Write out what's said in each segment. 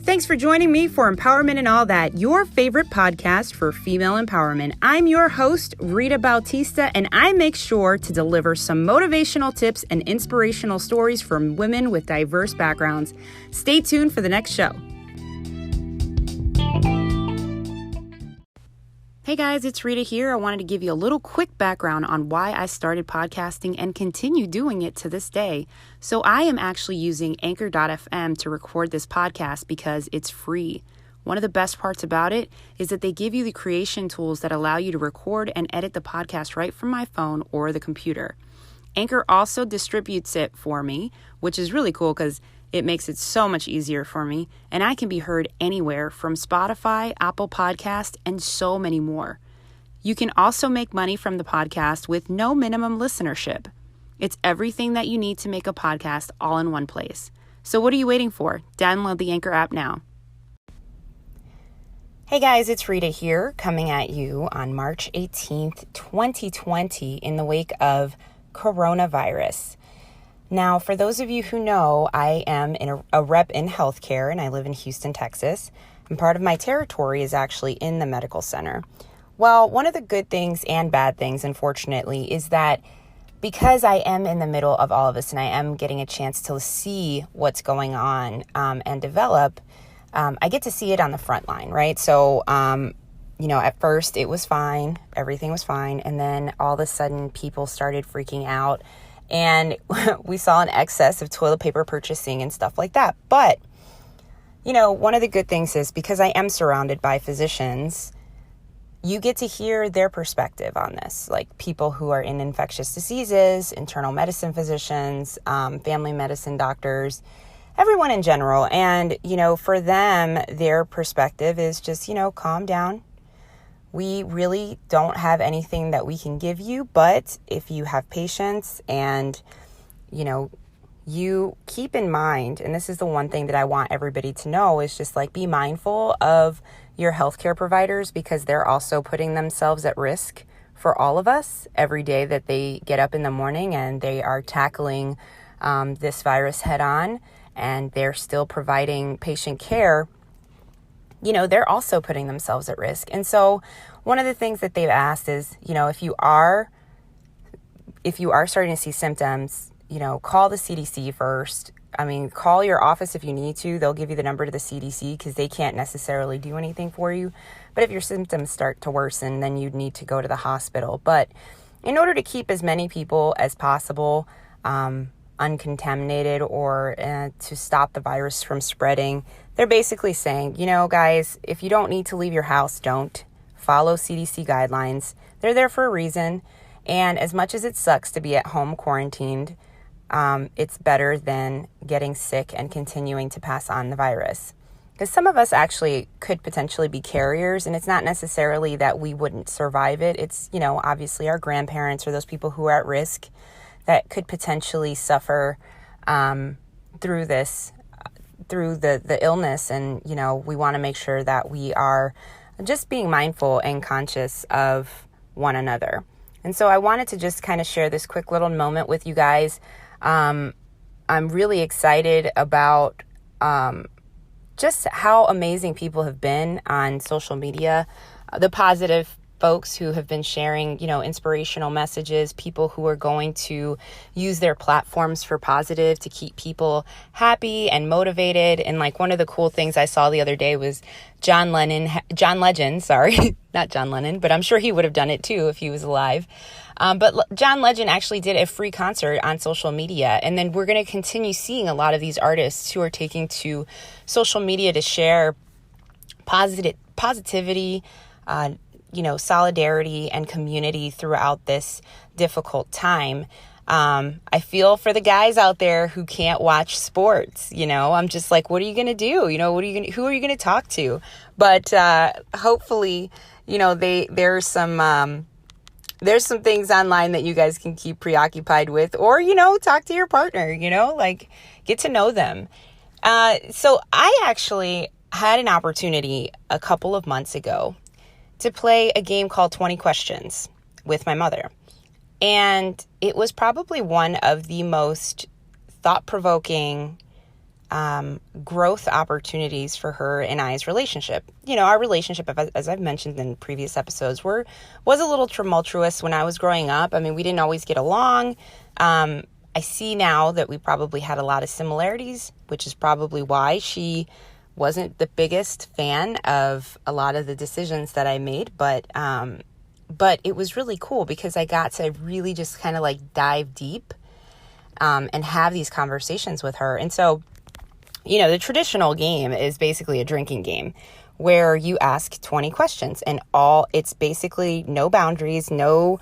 Thanks for joining me for Empowerment and All That, your favorite podcast for female empowerment. I'm your host, Rita Bautista, and I make sure to deliver some motivational tips and inspirational stories from women with diverse backgrounds. Stay tuned for the next show. Hey guys, it's Rita here. I wanted to give you a little quick background on why I started podcasting and continue doing it to this day. So I am actually using Anchor.fm to record this podcast because it's free. One of the best parts about it is that they give you the creation tools that allow you to record and edit the podcast right from my phone or the computer. Anchor also distributes it for me, which is really cool because it makes it so much easier for me, and I can be heard anywhere from Spotify, Apple Podcast, and so many more. You can also make money from the podcast with no minimum listenership. It's everything that you need to make a podcast all in one place. So what are you waiting for? Download the Anchor app now. Hey guys, it's Rita here, coming at you on March 18th, 2020, in the wake of coronavirus. Now, for those of you who know, I am a rep in healthcare, and I live in Houston, Texas, and part of my territory is actually in the medical center. Well, one of the good things and bad things, unfortunately, is that because I am in the middle of all of this and I am getting a chance to see what's going on and develop, I get to see it on the front line, right? So, at first it was fine, everything was fine, and then all of a sudden people started freaking out. And we saw an excess of toilet paper purchasing and stuff like that. But, one of the good things is because I am surrounded by physicians, you get to hear their perspective on this, like people who are in infectious diseases, internal medicine physicians, family medicine doctors, everyone in general. And, for them, their perspective is just, calm down. We really don't have anything that we can give you, but if you have patience and, you keep in mind, and this is the one thing that I want everybody to know, is just be mindful of your healthcare providers because they're also putting themselves at risk for all of us every day that they get up in the morning and they are tackling this virus head on and they're still providing patient care. They're also putting themselves at risk. And so one of the things that they've asked is, if you are starting to see symptoms, call the CDC first. Call your office if you need to. They'll give you the number to the CDC because they can't necessarily do anything for you. But if your symptoms start to worsen, then you'd need to go to the hospital. But in order to keep as many people as possible uncontaminated or to stop the virus from spreading, they're basically saying, guys, if you don't need to leave your house, don't. Follow CDC guidelines. They're there for a reason. And as much as it sucks to be at home quarantined, it's better than getting sick and continuing to pass on the virus. Because some of us actually could potentially be carriers, and it's not necessarily that we wouldn't survive it. It's, obviously our grandparents or those people who are at risk that could potentially suffer through this, through the illness. And, we want to make sure that we are just being mindful and conscious of one another. And so I wanted to just kind of share this quick little moment with you guys. I'm really excited about just how amazing people have been on social media, the positive folks who have been sharing, inspirational messages, people who are going to use their platforms for positive to keep people happy and motivated. And one of the cool things I saw the other day was John Legend, not John Lennon, but I'm sure he would have done it too if he was alive. But John Legend actually did a free concert on social media. And then we're going to continue seeing a lot of these artists who are taking to social media to share positivity, solidarity and community throughout this difficult time. I feel for the guys out there who can't watch sports. I'm just what are you going to do? Who are you going to talk to? But hopefully, there's some things online that you guys can keep preoccupied with, or, talk to your partner, get to know them. So I actually had an opportunity a couple of months ago to play a game called 20 Questions with my mother. And it was probably one of the most thought-provoking growth opportunities for her and I's relationship. Our relationship, as I've mentioned in previous episodes, was a little tumultuous when I was growing up. I mean, we didn't always get along. I see now that we probably had a lot of similarities, which is probably why she wasn't the biggest fan of a lot of the decisions that I made. But it was really cool because I got to really just kind of like dive deep and have these conversations with her. And so, the traditional game is basically a drinking game where you ask 20 questions and it's basically no boundaries, no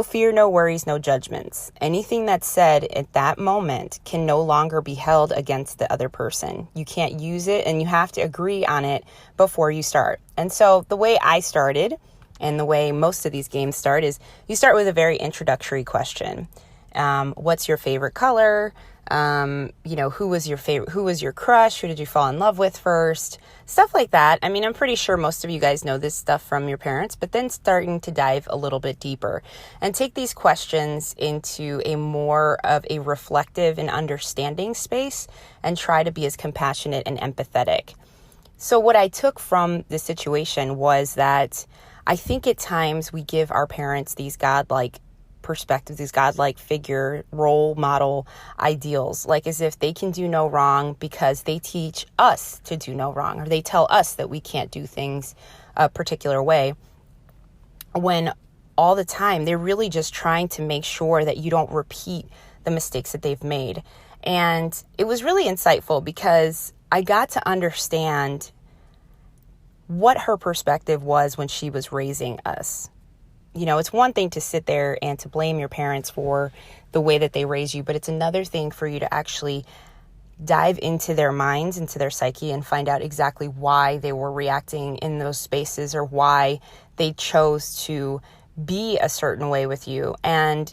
fear, no worries, no judgments. Anything that's said at that moment can no longer be held against the other person. You can't use it and you have to agree on it before you start. And so the way I started and the way most of these games start is you start with a very introductory question. What's your favorite color? Who was your crush? Who did you fall in love with first? Stuff like that. I mean, I'm pretty sure most of you guys know this stuff from your parents, but then starting to dive a little bit deeper and take these questions into a more of a reflective and understanding space and try to be as compassionate and empathetic. So what I took from the situation was that I think at times we give our parents these godlike perspectives, these godlike figure, role model ideals, like as if they can do no wrong because they teach us to do no wrong, or they tell us that we can't do things a particular way, when all the time they're really just trying to make sure that you don't repeat the mistakes that they've made. And it was really insightful because I got to understand what her perspective was when she was raising us. It's one thing to sit there and to blame your parents for the way that they raise you, but it's another thing for you to actually dive into their minds, into their psyche, and find out exactly why they were reacting in those spaces or why they chose to be a certain way with you. And,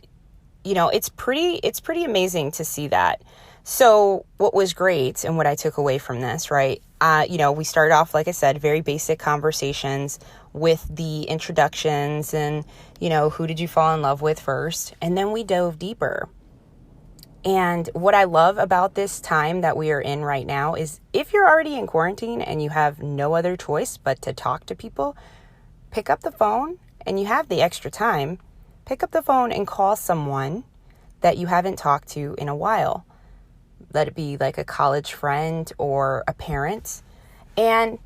it's pretty amazing to see that. So what was great and what I took away from this, right? We started off, like I said, very basic conversations with the introductions and, who did you fall in love with first? And then we dove deeper. And what I love about this time that we are in right now is if you're already in quarantine and you have no other choice but to talk to people, pick up the phone and you have the extra time, pick up the phone and call someone that you haven't talked to in a while. Let it be like a college friend or a parent. And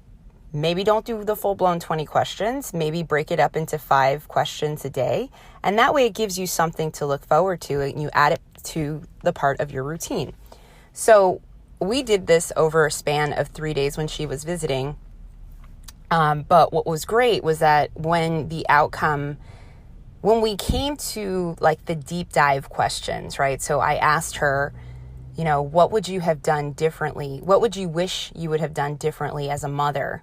maybe don't do the full-blown 20 questions. Maybe break it up into 5 questions a day. And that way it gives you something to look forward to and you add it to the part of your routine. So we did this over a span of 3 days when she was visiting. But what was great was that when we came to like the deep dive questions, right? So I asked her, what would you have done differently? What would you wish you would have done differently as a mother?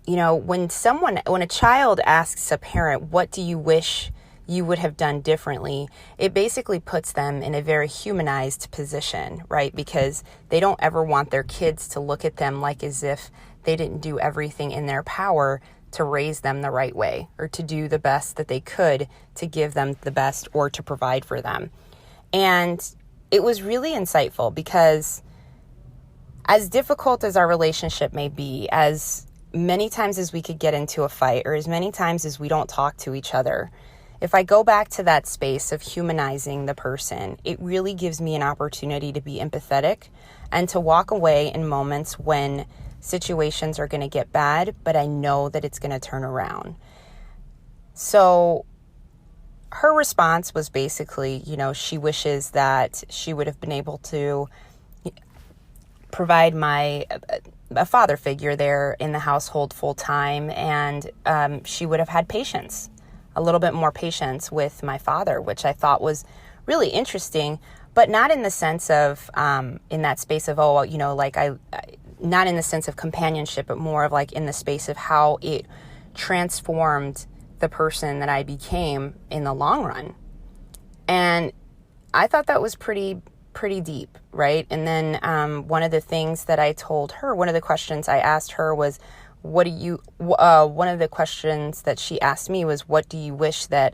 When a child asks a parent, what do you wish you would have done differently? It basically puts them in a very humanized position, right? Because they don't ever want their kids to look at them like as if they didn't do everything in their power to raise them the right way or to do the best that they could to give them the best or to provide for them. And it was really insightful because as difficult as our relationship may be, as many times as we could get into a fight or as many times as we don't talk to each other, if I go back to that space of humanizing the person, it really gives me an opportunity to be empathetic and to walk away in moments when situations are going to get bad, but I know that it's going to turn around. So her response was basically, she wishes that she would have been able to provide a father figure there in the household full time, and she would have had patience, a little bit more patience with my father, which I thought was really interesting, but not in the sense of in that space of not in the sense of companionship, but more of like in the space of how it transformed the person that I became in the long run. And I thought that was pretty deep, right? And then one of the things that I told her, one of the questions I asked her was, one of the questions that she asked me was, what do you wish that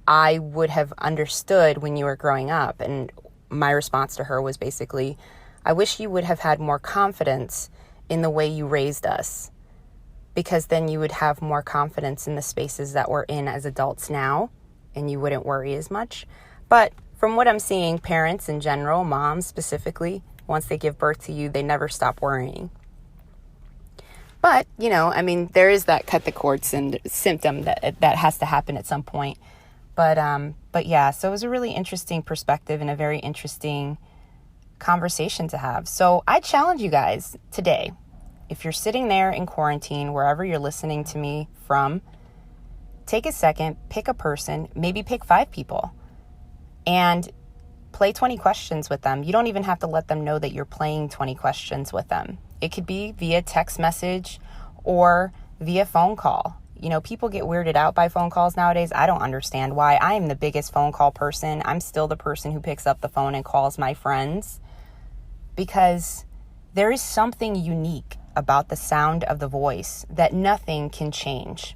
I would have understood when you were growing up? And my response to her was basically, I wish you would have had more confidence in the way you raised us, because then you would have more confidence in the spaces that we're in as adults now, and you wouldn't worry as much. But from what I'm seeing, parents in general, moms specifically, once they give birth to you, they never stop worrying. But, there is that cut the cord symptom that has to happen at some point. But yeah, so it was a really interesting perspective and a very interesting conversation to have. So I challenge you guys today, if you're sitting there in quarantine, wherever you're listening to me from, take a second, pick a person, maybe pick 5 people, and play 20 questions with them. You don't even have to let them know that you're playing 20 questions with them. It could be via text message or via phone call. People get weirded out by phone calls nowadays. I don't understand why. I am the biggest phone call person. I'm still the person who picks up the phone and calls my friends, because there is something unique about the sound of the voice that nothing can change,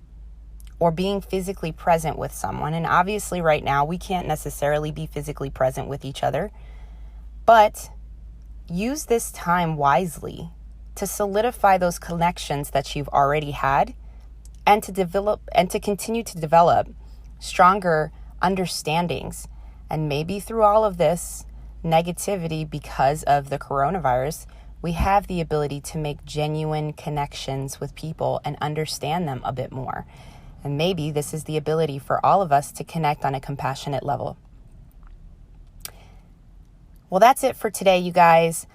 or being physically present with someone. And obviously right now we can't necessarily be physically present with each other, but use this time wisely to solidify those connections that you've already had, and to continue to develop stronger understandings. And maybe through all of this negativity because of the coronavirus, we have the ability to make genuine connections with people and understand them a bit more. And maybe this is the ability for all of us to connect on a compassionate level. Well, that's it for today, you guys.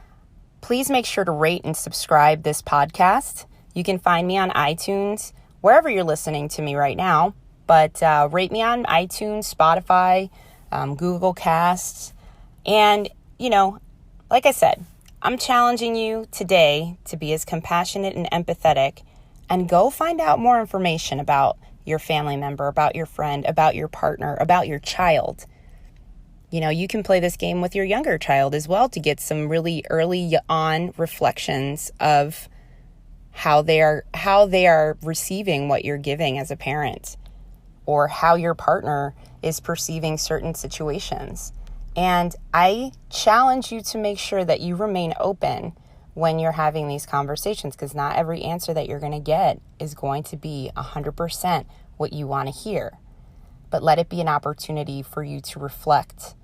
Please make sure to rate and subscribe this podcast. You can find me on iTunes, wherever you're listening to me right now. But rate me on iTunes, Spotify, Google Casts. And, like I said, I'm challenging you today to be as compassionate and empathetic, and go find out more information about your family member, about your friend, about your partner, about your child. You can play this game with your younger child as well to get some really early on reflections of how they are receiving what you're giving as a parent, or how your partner is perceiving certain situations. And I challenge you to make sure that you remain open when you're having these conversations, because not every answer that you're going to get is going to be 100% what you want to hear. But let it be an opportunity for you to reflect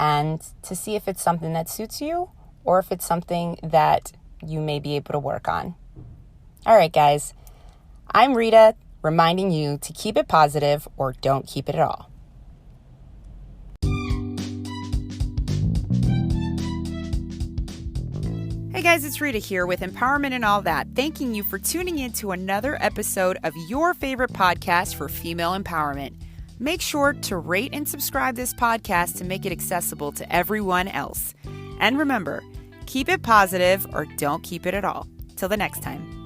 and to see if it's something that suits you, or if it's something that you may be able to work on. All right, guys, I'm Rita, reminding you to keep it positive or don't keep it at all. Hey guys, it's Rita here with Empowerment and All That, thanking you for tuning in to another episode of your favorite podcast for female empowerment. Make sure to rate and subscribe this podcast to make it accessible to everyone else. And remember, keep it positive or don't keep it at all. Till the next time.